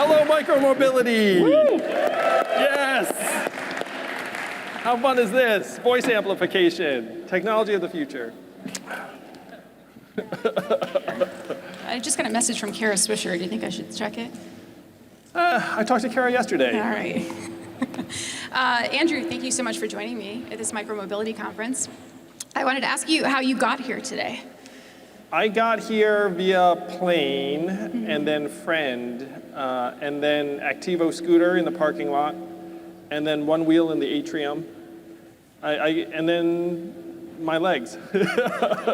Hello, Micromobility. Woo! Yes. How fun is this? Voice amplification, technology of the future. I just got a message from Kara Swisher. Do you think I should check it? I talked to Kara yesterday. All right. Andrew, thank you so much for joining me at this Micromobility conference. I wanted to ask you how you got here today. I got here via plane, and then friend, and then Activo scooter in the parking lot, and then one wheel in the atrium, and then my legs.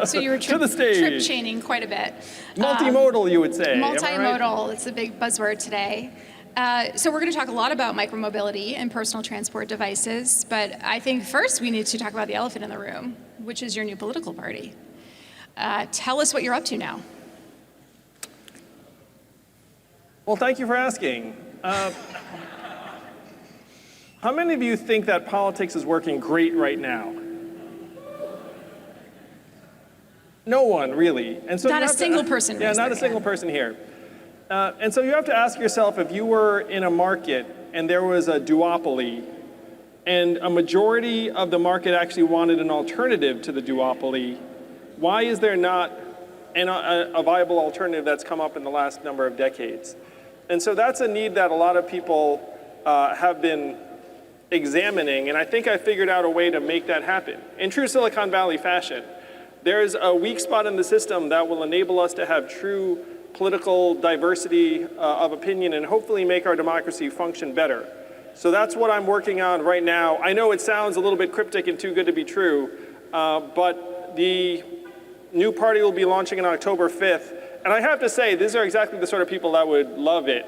So you were trip chaining quite a bit. Multimodal, you would say. Multimodal, it's a big buzzword today. So we're going to talk a lot about micromobility and personal transport devices, but I think first we need to talk about the elephant in the room, which is your new political party. Tell us what you're up to now. Well, thank you for asking. How many of you think that politics is working great right now? No one, really. And so not a single person. Yeah, not a single person here. And so you have to ask yourself, if you were in a market and there was a duopoly, and a majority of the market actually wanted an alternative to the duopoly, why is there not a viable alternative that's come up in the last number of decades? And so that's a need that a lot of people have been examining, and I think I figured out a way to make that happen. In true Silicon Valley fashion, there's a weak spot in the system that will enable us to have true political diversity of opinion and hopefully make our democracy function better. So that's what I'm working on right now. I know it sounds a little bit cryptic and too good to be true, but the new party will be launching on October 5th. And I have to say, these are exactly the sort of people that would love it,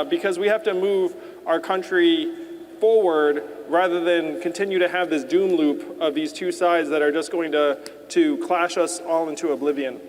because we have to move our country forward rather than continue to have this doom loop of these two sides that are just going to clash us all into oblivion.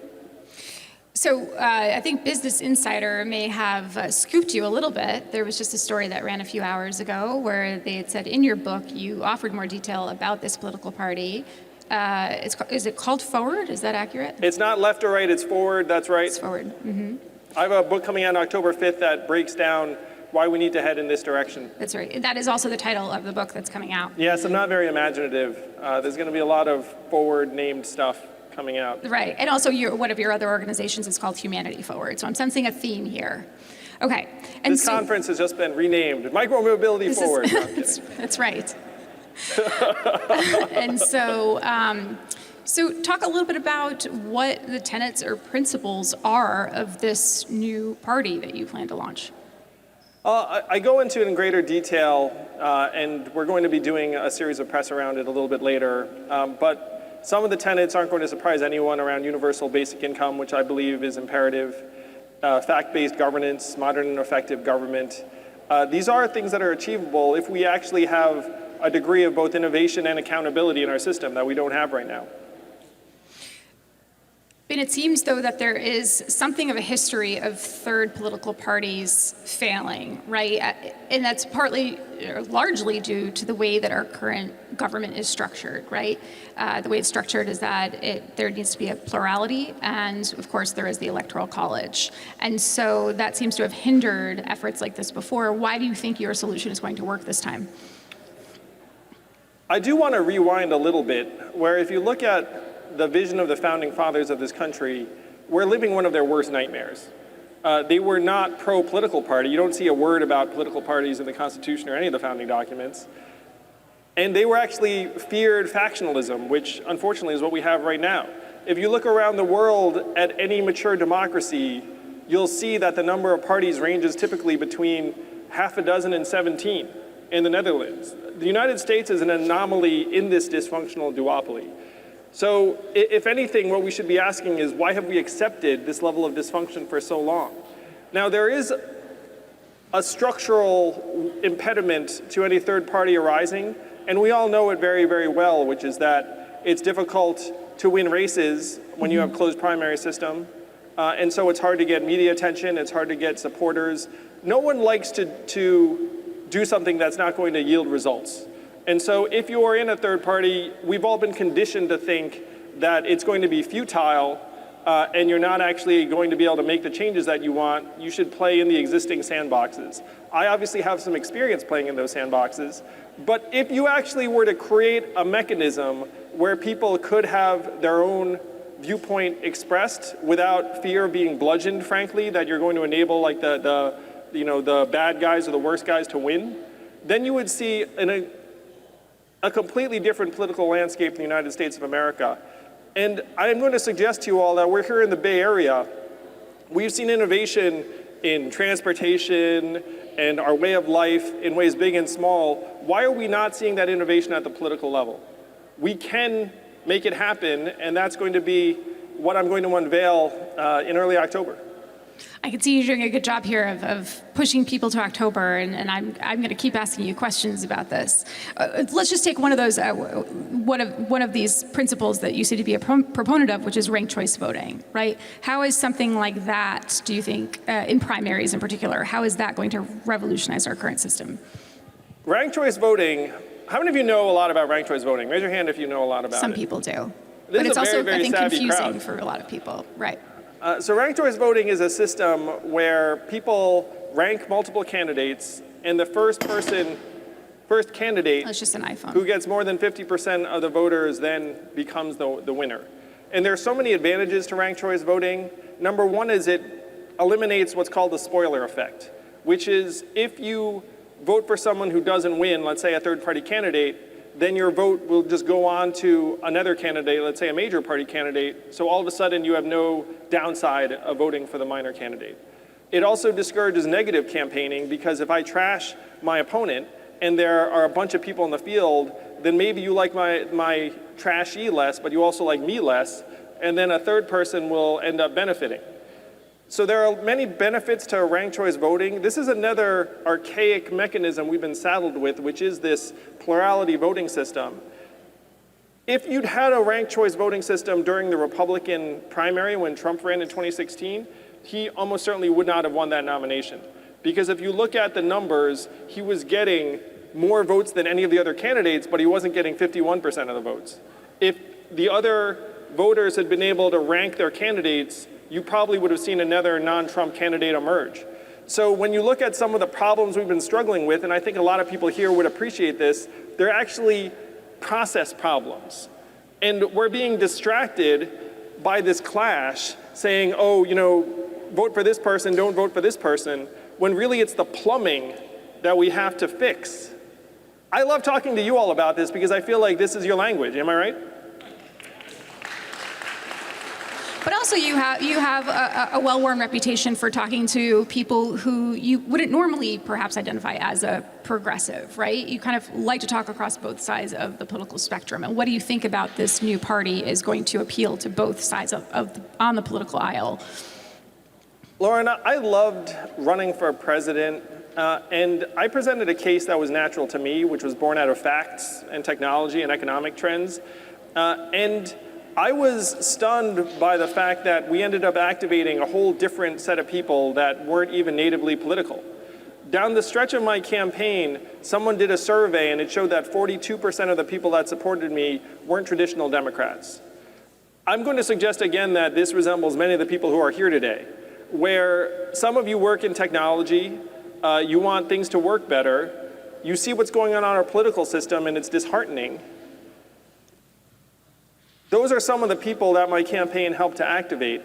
So I think Business Insider may have scooped you a little bit. There was just a story that ran a few hours ago where they had said in your book you offered more detail about this political party. Is it called Forward? Is that accurate? It's not left or right, it's forward, that's right. It's forward. Mm-hmm. I have a book coming out on October 5th that breaks down why we need to head in this direction. That's right. That is also the title of the book that's coming out. Yes, I'm not very imaginative. There's going to be a lot of forward-named stuff coming out. Right, and also one of your other organizations is called Humanity Forward, so I'm sensing a theme here. Okay. And this conference has just been renamed Micromobility Forward. That's right. And so, so talk a little bit about what the tenets or principles are of this new party that you plan to launch. I go into it in greater detail, and we're going to be doing a series of press around it a little bit later. But some of the tenets aren't going to surprise anyone around universal basic income, which I believe is imperative, fact-based governance, modern and effective government. These are things that are achievable if we actually have a degree of both innovation and accountability in our system that we don't have right now. And it seems, though, that there is something of a history of third political parties failing, right? And that's partly, or largely due to the way that our current government is structured, right? The way it's structured is that there needs to be a plurality, and of course there is the Electoral College. And so that seems to have hindered efforts like this before. Why do you think your solution is going to work this time? I do want to rewind a little bit, where if you look at the vision of the founding fathers of this country, we're living one of their worst nightmares. They were not pro-political party. You don't see a word about political parties in the Constitution or any of the founding documents. And they were actually feared factionalism, which unfortunately is what we have right now. If you look around the world at any mature democracy, you'll see that the number of parties ranges typically between half a dozen and 17 in the Netherlands. The United States is an anomaly in this dysfunctional duopoly. So if anything, what we should be asking is, why have we accepted this level of dysfunction for so long? Now, there is a structural impediment to any third party arising, and we all know it very, very well, which is that it's difficult to win races when you have closed primary system. And so it's hard to get media attention, it's hard to get supporters. No one likes to do something that's not going to yield results. And so if you're in a third party, we've all been conditioned to think that it's going to be futile and you're not actually going to be able to make the changes that you want, you should play in the existing sandboxes. I obviously have some experience playing in those sandboxes, but if you actually were to create a mechanism where people could have their own viewpoint expressed without fear of being bludgeoned, frankly, that you're going to enable like the bad guys or the worst guys to win, then you would see a completely different political landscape in the United States of America. And I'm going to suggest to you all that we're here in the Bay Area. We've seen innovation in transportation and our way of life in ways big and small. Why are we not seeing that innovation at the political level? We can make it happen, and that's going to be what I'm going to unveil in early October. I can see you doing a good job here of pushing people to October, and I'm going to keep asking you questions about this. Let's just take one of those, one of these principles that you seem to be a proponent of, which is ranked choice voting, right? How is something like that, do you think, in primaries in particular, how is that going to revolutionize our current system? Ranked choice voting, how many of you know a lot about ranked choice voting? Raise your hand if you know a lot about it. Some people do. This But is it's a very, also, very I think, savvy confusing crowd. for a lot of people, right? So ranked choice voting is a system where people rank multiple candidates, and the first candidate That's just an iPhone. who gets more than 50% of the voters then becomes the winner. And there are so many advantages to ranked choice voting. Number one is it eliminates what's called the spoiler effect, which is if you vote for someone who doesn't win, let's say a third-party candidate, then your vote will just go on to another candidate, let's say a major party candidate, so all of a sudden you have no downside of voting for the minor candidate. It also discourages negative campaigning because if I trash my opponent and there are a bunch of people in the field, then maybe you like my trashee less, but you also like me less, and then a third person will end up benefiting. So there are many benefits to ranked choice voting. This is another archaic mechanism we've been saddled with, which is this plurality voting system. If you'd had a ranked choice voting system during the Republican primary when Trump ran in 2016, he almost certainly would not have won that nomination. Because if you look at the numbers, he was getting more votes than any of the other candidates, but he wasn't getting 51% of the votes. If the other voters had been able to rank their candidates, you probably would have seen another non-Trump candidate emerge. So when you look at some of the problems we've been struggling with, and I think a lot of people here would appreciate this, they're actually process problems. And we're being distracted by this clash saying, oh, vote for this person, don't vote for this person, when really it's the plumbing that we have to fix. I love talking to you all about this because I feel like this is your language, am I right? But also you have a well-worn reputation for talking to people who you wouldn't normally perhaps identify as a progressive, right? You kind of like to talk across both sides of the political spectrum. And what do you think about this new party is going to appeal to both sides on the political aisle? Lauren, I loved running for president, and I presented a case that was natural to me, which was born out of facts and technology and economic trends. And I was stunned by the fact that we ended up activating a whole different set of people that weren't even natively political. Down the stretch of my campaign, someone did a survey and it showed that 42% of the people that supported me weren't traditional Democrats. I'm going to suggest again that this resembles many of the people who are here today, where some of you work in technology, you want things to work better, you see what's going on in our political system and it's disheartening. Those are some of the people that my campaign helped to activate.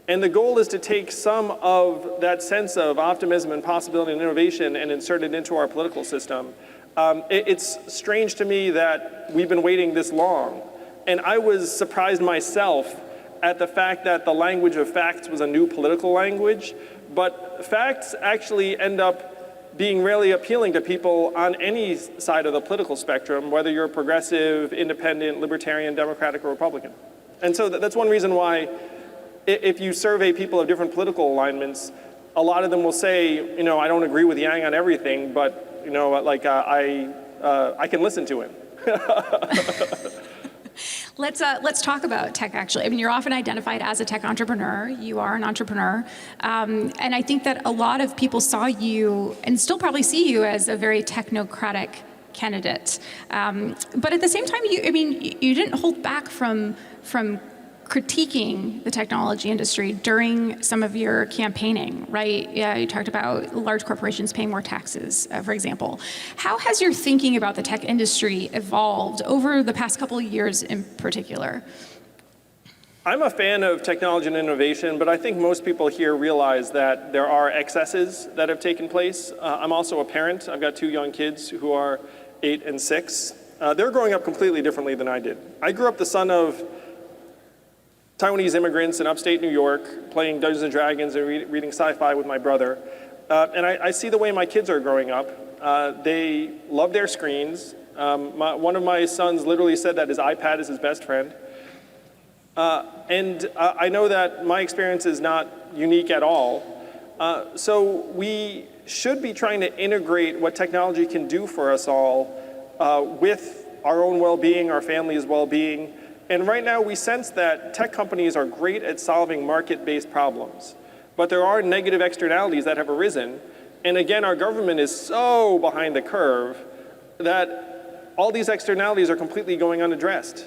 And the goal is to take some of that sense of optimism and possibility and innovation and insert it into our political system. It's strange to me that we've been waiting this long. And I was surprised myself at the fact that the language of facts was a new political language. But facts actually end up being really appealing to people on any side of the political spectrum, whether you're progressive, independent, libertarian, Democratic, or Republican. And so that's one reason why if you survey people of different political alignments, a lot of them will say, I don't agree with Yang on everything, but I can listen to him. Let's talk about tech, actually. I mean, you're often identified as a tech entrepreneur. You are an entrepreneur. And I think that a lot of people saw you, and still probably see you, as a very technocratic candidate. But at the same time, you didn't hold back from critiquing the technology industry during some of your campaigning, right? Yeah, you talked about large corporations paying more taxes, for example. How has your thinking about the tech industry evolved over the past couple of years in particular? I'm a fan of technology and innovation, but I think most people here realize that there are excesses that have taken place. I'm also a parent. I've got 2 young kids who are 8 and 6. They're growing up completely differently than I did. I grew up the son of Taiwanese immigrants in upstate New York, playing Dungeons and Dragons and reading sci-fi with my brother. And I see the way my kids are growing up. They love their screens. One of my sons literally said that his iPad is his best friend. And I know that my experience is not unique at all. So we should be trying to integrate what technology can do for us all with our own well-being, our family's well-being. And right now we sense that tech companies are great at solving market-based problems. But there are negative externalities that have arisen. And again, our government is so behind the curve that all these externalities are completely going unaddressed.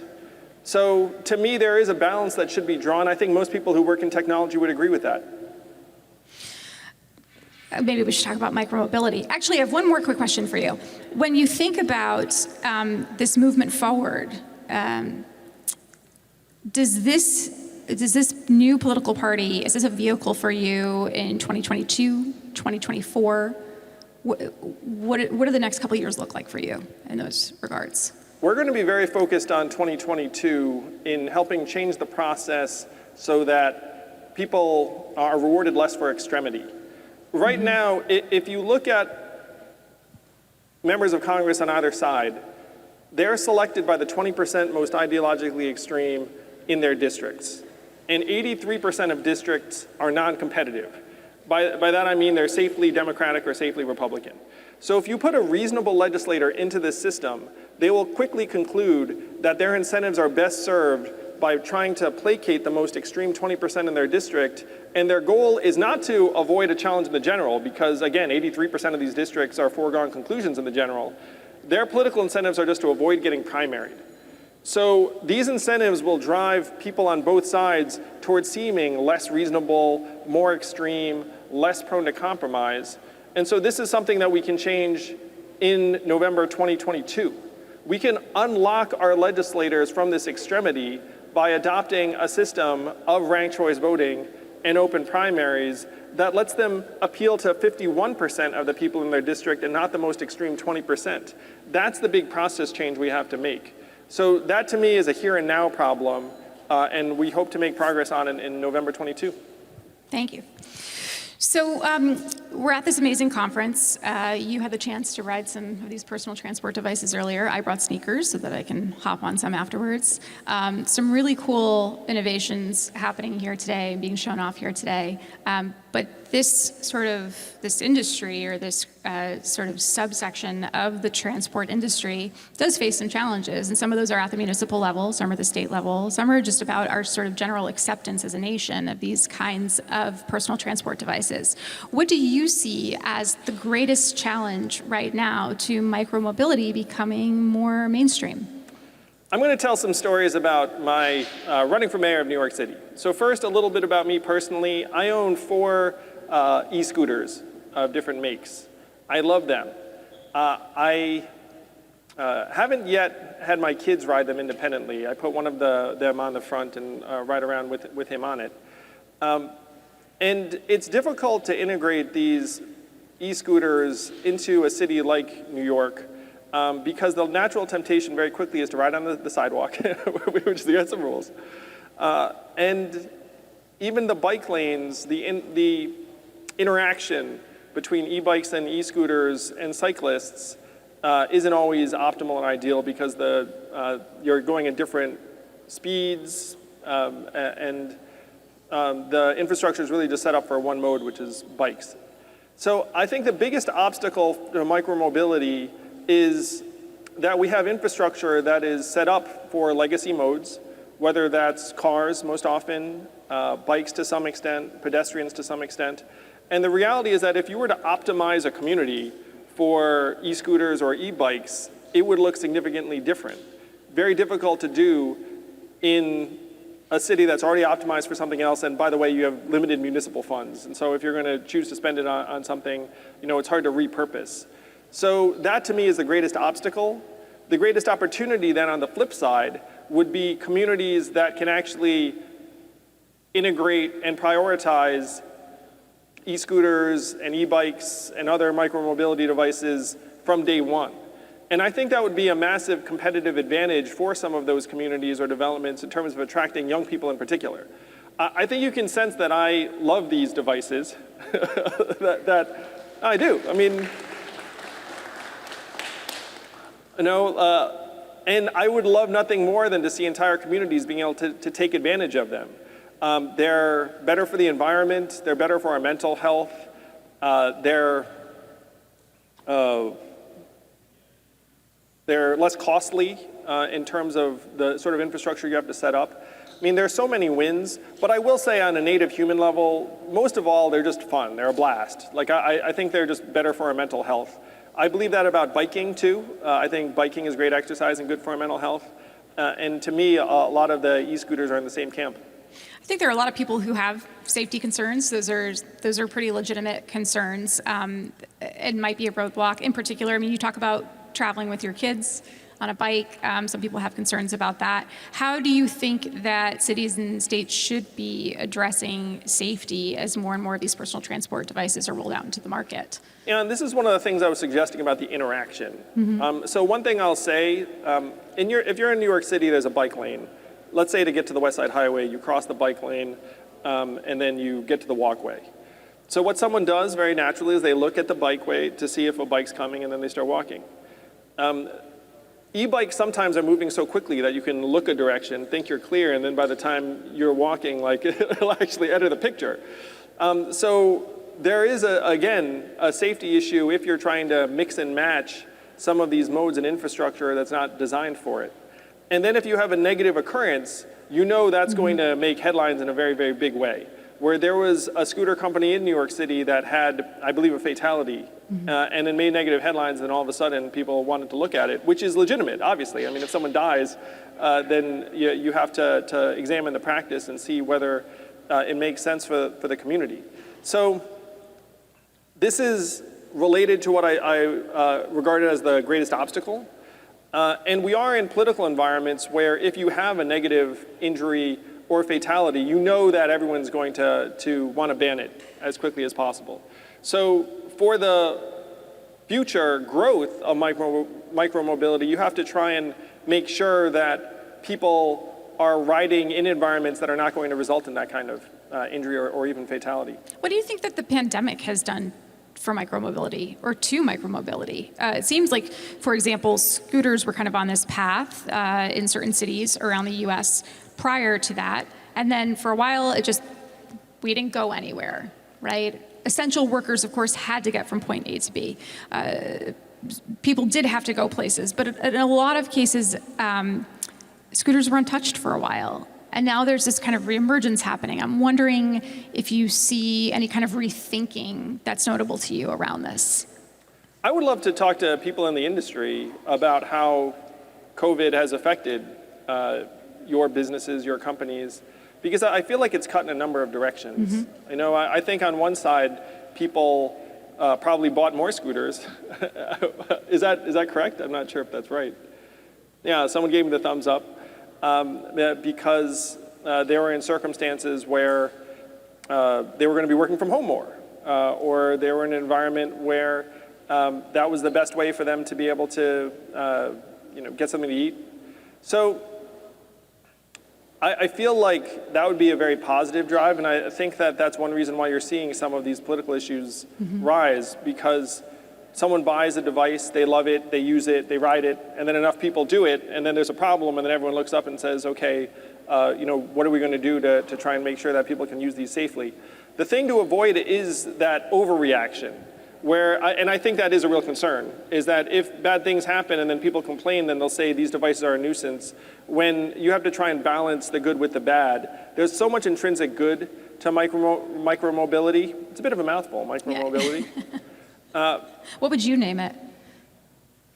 So to me, there is a balance that should be drawn. I think most people who work in technology would agree with that. Maybe we should talk about micromobility. Actually, I have one more quick question for you. When you think about this movement forward, does this new political party, is this a vehicle for you in 2022, 2024? What do the next couple of years look like for you in those regards? We're going to be very focused on 2022 in helping change the process so that people are rewarded less for extremity. Right now, if you look at members of Congress on either side, they're selected by the 20% most ideologically extreme in their districts. And 83% of districts are non-competitive. By that I mean they're safely Democratic or safely Republican. So if you put a reasonable legislator into this system, they will quickly conclude that their incentives are best served by trying to placate the most extreme 20% in their district. And their goal is not to avoid a challenge in the general, because again, 83% of these districts are foregone conclusions in the general. Their political incentives are just to avoid getting primaried. So these incentives will drive people on both sides towards seeming less reasonable, more extreme, less prone to compromise. And so this is something that we can change in November 2022. We can unlock our legislators from this extremity by adopting a system of ranked choice voting and open primaries that lets them appeal to 51% of the people in their district and not the most extreme 20%. That's the big process change we have to make. So that to me is a here and now problem, and we hope to make progress on it in November 22. Thank you. So we're at this amazing conference. You had the chance to ride some of these personal transport devices earlier. I brought sneakers so that I can hop on some afterwards. Some really cool innovations happening here today, being shown off here today. But this industry, or this sort of subsection of the transport industry, does face some challenges. And some of those are at the municipal level, some are at the state level, some are just about our sort of general acceptance as a nation of these kinds of personal transport devices. What do you see as the greatest challenge right now to micromobility becoming more mainstream? I'm going to tell some stories about my running for mayor of New York City. So first, a little bit about me personally. I own 4 e-scooters of different makes. I love them. I haven't yet had my kids ride them independently. I put one of them on the front and ride around with him on it. And it's difficult to integrate these e-scooters into a city like New York because the natural temptation very quickly is to ride on the sidewalk, which has some rules. And even the bike lanes, the interaction between e-bikes and e-scooters and cyclists isn't always optimal and ideal because you're going at different speeds and the infrastructure is really just set up for one mode, which is bikes. So I think the biggest obstacle to micromobility is that we have infrastructure that is set up for legacy modes, whether that's cars most often, bikes to some extent, pedestrians to some extent. And the reality is that if you were to optimize a community for e-scooters or e-bikes, it would look significantly different. Very difficult to do in a city that's already optimized for something else, and by the way, you have limited municipal funds. And so if you're going to choose to spend it on something, it's hard to repurpose. So that to me is the greatest obstacle. The greatest opportunity then on the flip side would be communities that can actually integrate and prioritize e-scooters and e-bikes and other micromobility devices from day one. And I think that would be a massive competitive advantage for some of those communities or developments in terms of attracting young people in particular. I think you can sense that I love these devices, that I do. I mean, and I would love nothing more than to see entire communities being able to take advantage of them. They're better for the environment, they're better for our mental health, they're less costly in terms of the sort of infrastructure you have to set up. I mean, there's so many wins, but I will say on a native human level, most of all, they're just fun, they're a blast. Like, I think they're just better for our mental health. I believe that about biking too. I think biking is great exercise and good for our mental health. And to me, a lot of the e-scooters are in the same camp. I think there are a lot of people who have safety concerns. Those are pretty legitimate concerns. It might be a roadblock. In particular, I mean, you talk about traveling with your kids on a bike. Some people have concerns about that. How do you think that cities and states should be addressing safety as more and more of these personal transport devices are rolled out into the market? And this is one of the things I was suggesting about the interaction. Mm-hmm. So one thing I'll say, if you're in New York City, there's a bike lane. Let's say to get to the West Side Highway, you cross the bike lane, and then you get to the walkway. So what someone does very naturally is they look at the bikeway to see if a bike's coming, and then they start walking. E-bikes sometimes are moving so quickly that you can look a direction, think you're clear, and then by the time you're walking, like, it'll actually enter the picture. So there is, again, a safety issue if you're trying to mix and match some of these modes and infrastructure that's not designed for it. And then if you have a negative occurrence, you know that's going to make headlines in a very, very big way. Where there was a scooter company in New York City that had, I believe, a fatality, and it made negative headlines, and all of a sudden people wanted to look at it, which is legitimate, obviously. I mean, if someone dies, then you have to examine the practice and see whether it makes sense for the community. So this is related to what I regarded as the greatest obstacle. And we are in political environments where if you have a negative injury or fatality, you know that everyone's going to want to ban it as quickly as possible. So for the future growth of micromobility, you have to try and make sure that people are riding in environments that are not going to result in that kind of injury or even fatality. What do you think that the pandemic has done for micromobility or to micromobility? It seems like, for example, scooters were kind of on this path in certain cities around the US prior to that. And then for a while, we didn't go anywhere, right? Essential workers, of course, had to get from point A to B. People did have to go places, but in a lot of cases, scooters were untouched for a while. And now there's this kind of reemergence happening. I'm wondering if you see any kind of rethinking that's notable to you around this. I would love to talk to people in the industry about how COVID has affected your businesses, your companies, because I feel like it's cut in a number of directions. I think on one side, people probably bought more scooters. Is that correct? I'm not sure if that's right. Yeah, someone gave me the thumbs up. Because they were in circumstances where they were going to be working from home more, or they were in an environment where that was the best way for them to be able to get something to eat. So I feel like that would be a very positive drive, and I think that that's one reason why you're seeing some of these political issues rise, because someone buys a device, they love it, they use it, they ride it, and then enough people do it, and then there's a problem, and then everyone looks up and says, okay, what are we going to do to try and make sure that people can use these safely? The thing to avoid is that overreaction, and I think that is a real concern, is that if bad things happen and then people complain, then they'll say these devices are a nuisance, when you have to try and balance the good with the bad. There's so much intrinsic good to micromobility. It's a bit of a mouthful, micromobility. Yeah. What would you name it?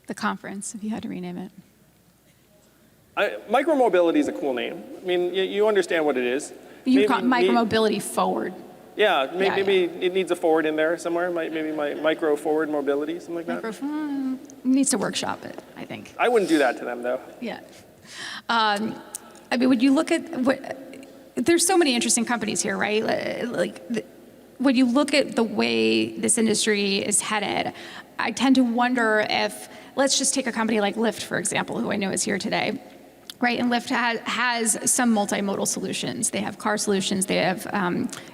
The conference, if you had to rename it. Micromobility is a cool name. I mean, you understand what it is. You call it micromobility forward. Yeah, maybe it needs a forward in there somewhere. Maybe micro forward mobility, something like that. Needs to workshop it, I think. I wouldn't do that to them, though. Yeah. I mean, when you look at there's so many interesting companies here, right? When you look at the way this industry is headed, I tend to wonder if, let's just take a company like Lyft, for example, who I know is here today. Right, and Lyft has some multimodal solutions. They have car solutions. They have,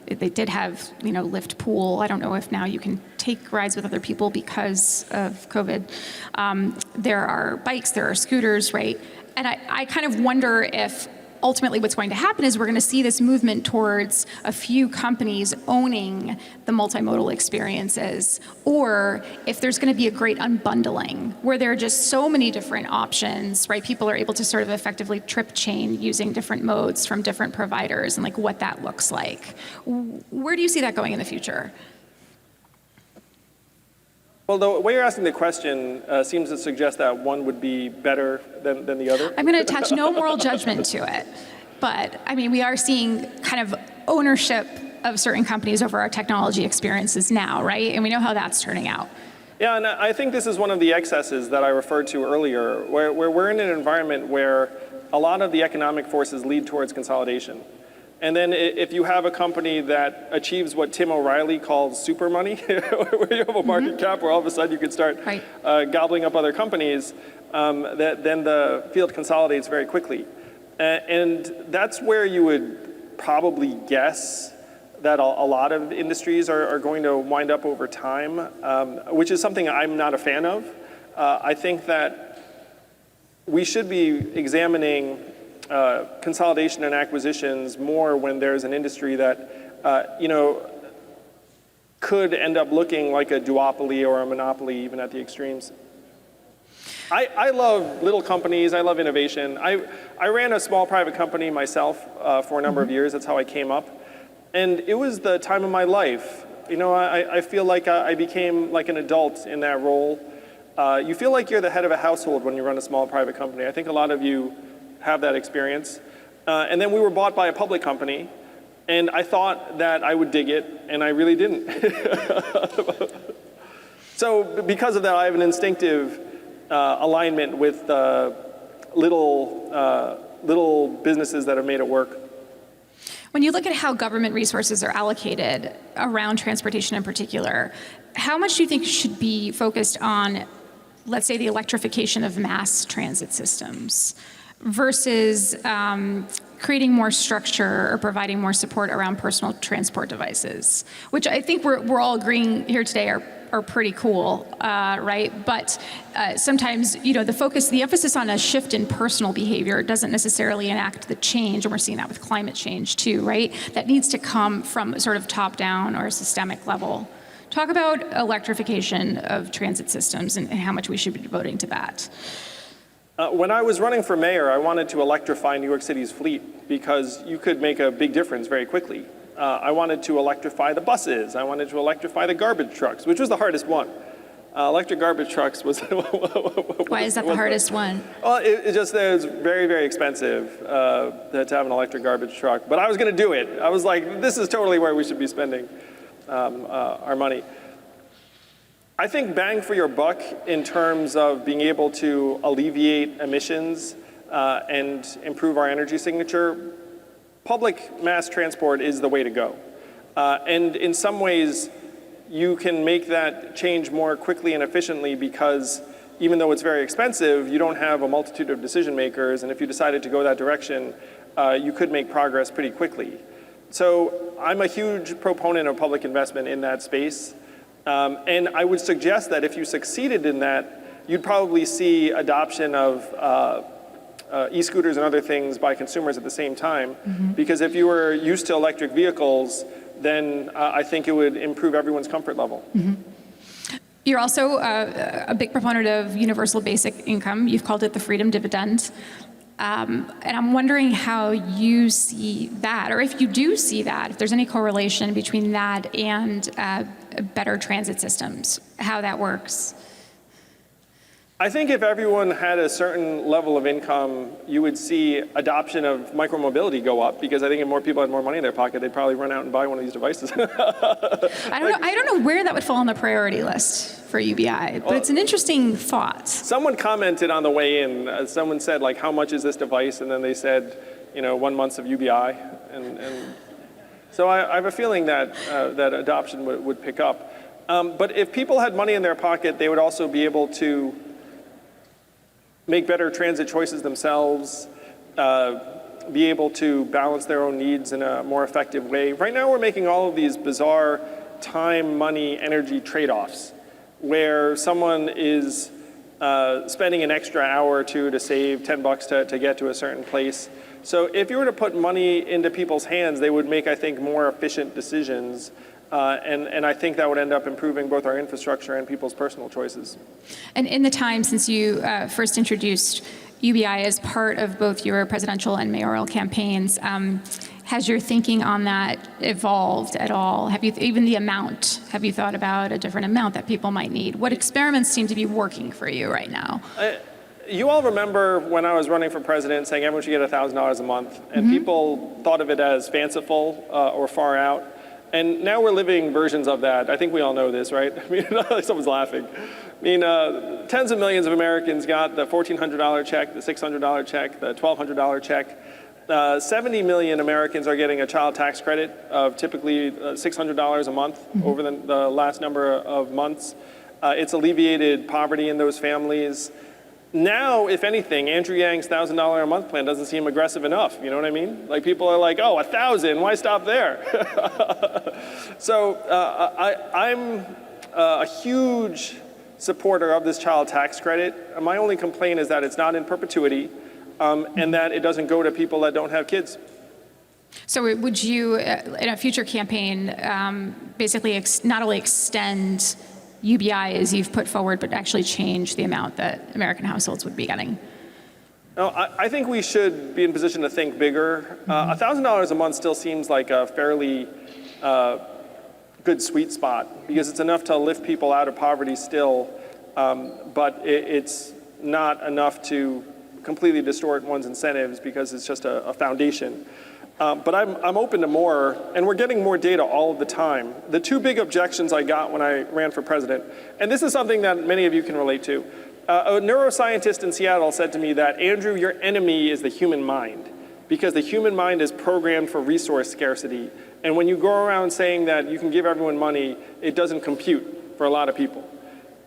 they did have, Lyft Pool. I don't know if now you can take rides with other people because of COVID. There are bikes, there are scooters, right? And I kind of wonder if ultimately what's going to happen is we're going to see this movement towards a few companies owning the multimodal experiences, or if there's going to be a great unbundling where there are just so many different options, right? People are able to sort of effectively trip chain using different modes from different providers and like what that looks like. Where do you see that going in the future? Well, the way you're asking the question seems to suggest that one would be better than the other. I'm going to attach no moral judgment to it. But, I mean, we are seeing kind of ownership of certain companies over our technology experiences now, right? And we know how that's turning out. Yeah, and I think this is one of the excesses that I referred to earlier, where we're in an environment where a lot of the economic forces lead towards consolidation. And then if you have a company that achieves what Tim O'Reilly calls super money, where you have a market cap where all of a sudden you can start gobbling up other companies, then the field consolidates very quickly. And that's where you would probably guess that a lot of industries are going to wind up over time, which is something I'm not a fan of. I think that we should be examining consolidation and acquisitions more when there's an industry that, could end up looking like a duopoly or a monopoly, even at the extremes. I love little companies. I love innovation. I ran a small private company myself for a number of years. That's how I came up. And it was the time of my life. I feel like I became like an adult in that role. You feel like you're the head of a household when you run a small private company. I think a lot of you have that experience. And then we were bought by a public company, and I thought that I would dig it, and I really didn't. So because of that, I have an instinctive alignment with little businesses that have made it work. When you look at how government resources are allocated around transportation in particular, how much do you think should be focused on, let's say, the electrification of mass transit systems versus creating more structure or providing more support around personal transport devices, which I think we're all agreeing here today are pretty cool, right? But sometimes, the emphasis on a shift in personal behavior doesn't necessarily enact the change, and we're seeing that with climate change too, right? That needs to come from sort of top-down or a systemic level. Talk about electrification of transit systems and how much we should be devoting to that. When I was running for mayor, I wanted to electrify New York City's fleet because you could make a big difference very quickly. I wanted to electrify the buses. I wanted to electrify the garbage trucks, which was the hardest one. Electric garbage trucks was... Why is that the hardest one? Well, it was very, very expensive to have an electric garbage truck. But I was going to do it. I was like, this is totally where we should be spending our money. I think bang for your buck in terms of being able to alleviate emissions and improve our energy signature, public mass transport is the way to go. And in some ways, you can make that change more quickly and efficiently because even though it's very expensive, you don't have a multitude of decision makers. And if you decided to go that direction, you could make progress pretty quickly. So I'm a huge proponent of public investment in that space. And I would suggest that if you succeeded in that, you'd probably see adoption of e-scooters and other things by consumers at the same time. Mm-hmm. Because if you were used to electric vehicles, then I think it would improve everyone's comfort level. Mm-hmm. You're also a big proponent of universal basic income. You've called it the freedom dividend. And I'm wondering how you see that, or if you do see that, if there's any correlation between that and better transit systems, how that works. I think if everyone had a certain level of income, you would see adoption of micromobility go up, because I think if more people had more money in their pocket, they'd probably run out and buy one of these devices. I don't know where that would fall on the priority list for UBI, but it's an interesting thought. Someone commented on the way in, someone said, like, how much is this device? And then they said, 1 month of UBI. And so I have a feeling that that adoption would pick up. But if people had money in their pocket, they would also be able to make better transit choices themselves, be able to balance their own needs in a more effective way. Right now, we're making all of these bizarre time, money, energy trade-offs, where someone is spending an extra hour or two to save $10 to get to a certain place. So if you were to put money into people's hands, they would make, I think, more efficient decisions. And I think that would end up improving both our infrastructure and people's personal choices. And in the time since you first introduced UBI as part of both your presidential and mayoral campaigns, has your thinking on that evolved at all? Have you, even the amount, have you thought about a different amount that people might need? What experiments seem to be working for you right now? You all remember when I was running for president saying everyone should get $1,000 a month, and people thought of it as fanciful or far out. And now we're living versions of that. I think we all know this, right? I mean, someone's laughing. I mean, tens of millions of Americans got the $1,400 check, the $600 check, the $1,200 check. 70 million Americans are getting a child tax credit of typically $600 a month over the last number of months. It's alleviated poverty in those families. Now, if anything, Andrew Yang's $1,000 a month plan doesn't seem aggressive enough. You know what I mean? Like, people are like, oh, 1,000, why stop there? So I'm a huge supporter of this child tax credit. My only complaint is that it's not in perpetuity, and that it doesn't go to people that don't have kids. So would you, in a future campaign, basically not only extend UBI as you've put forward, but actually change the amount that American households would be getting? No, I think we should be in position to think bigger. $1,000 a month still seems like a fairly good sweet spot, because it's enough to lift people out of poverty still, but it's not enough to completely distort one's incentives, because it's just a foundation. But I'm open to more, and we're getting more data all of the time. The two big objections I got when I ran for president, and this is something that many of you can relate to. A neuroscientist in Seattle said to me that, Andrew, your enemy is the human mind, because the human mind is programmed for resource scarcity. And when you go around saying that you can give everyone money, it doesn't compute for a lot of people.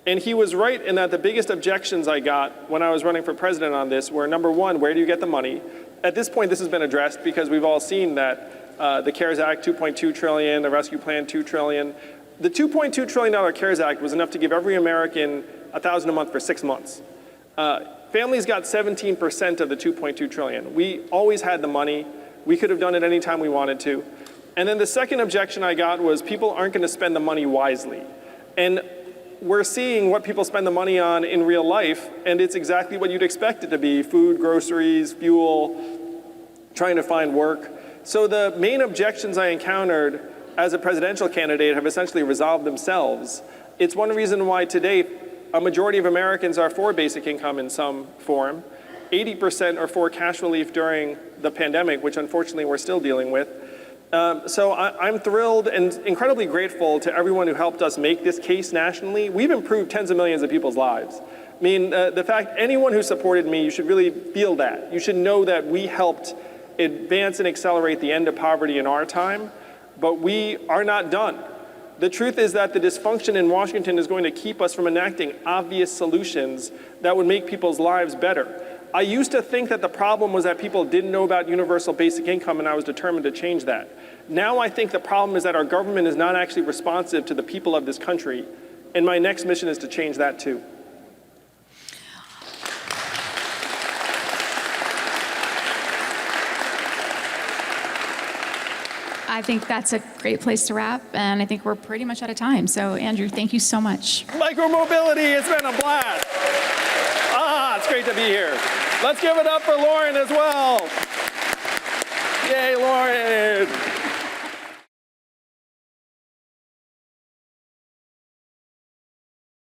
And he was right in that the biggest objections I got when I was running for president on this were, number one, where do you get the money? At this point, this has been addressed, because we've all seen that the CARES Act, $2.2 trillion, the Rescue Plan, $2 trillion. The $2.2 trillion CARES Act was enough to give every American $1,000 a month for 6 months. Families got 17% of the $2.2 trillion. We always had the money. We could have done it anytime we wanted to. And then the second objection I got was people aren't going to spend the money wisely. And we're seeing what people spend the money on in real life, and it's exactly what you'd expect it to be: food, groceries, fuel, trying to find work. So the main objections I encountered as a presidential candidate have essentially resolved themselves. It's one reason why today a majority of Americans are for basic income in some form. 80% are for cash relief during the pandemic, which unfortunately we're still dealing with. So I'm thrilled and incredibly grateful to everyone who helped us make this case nationally. We've improved tens of millions of people's lives. I mean, the fact anyone who supported me, you should really feel that. You should know that we helped advance and accelerate the end of poverty in our time, but we are not done. The truth is that the dysfunction in Washington is going to keep us from enacting obvious solutions that would make people's lives better. I used to think that the problem was that people didn't know about universal basic income, and I was determined to change that. Now I think the problem is that our government is not actually responsive to the people of this country, and my next mission is to change that too. I think that's a great place to wrap, and I think we're pretty much out of time. So, Andrew, thank you so much. Micromobility, it's been a blast. It's great to be here. Let's give it up for Lauren as well. Yay, Lauren.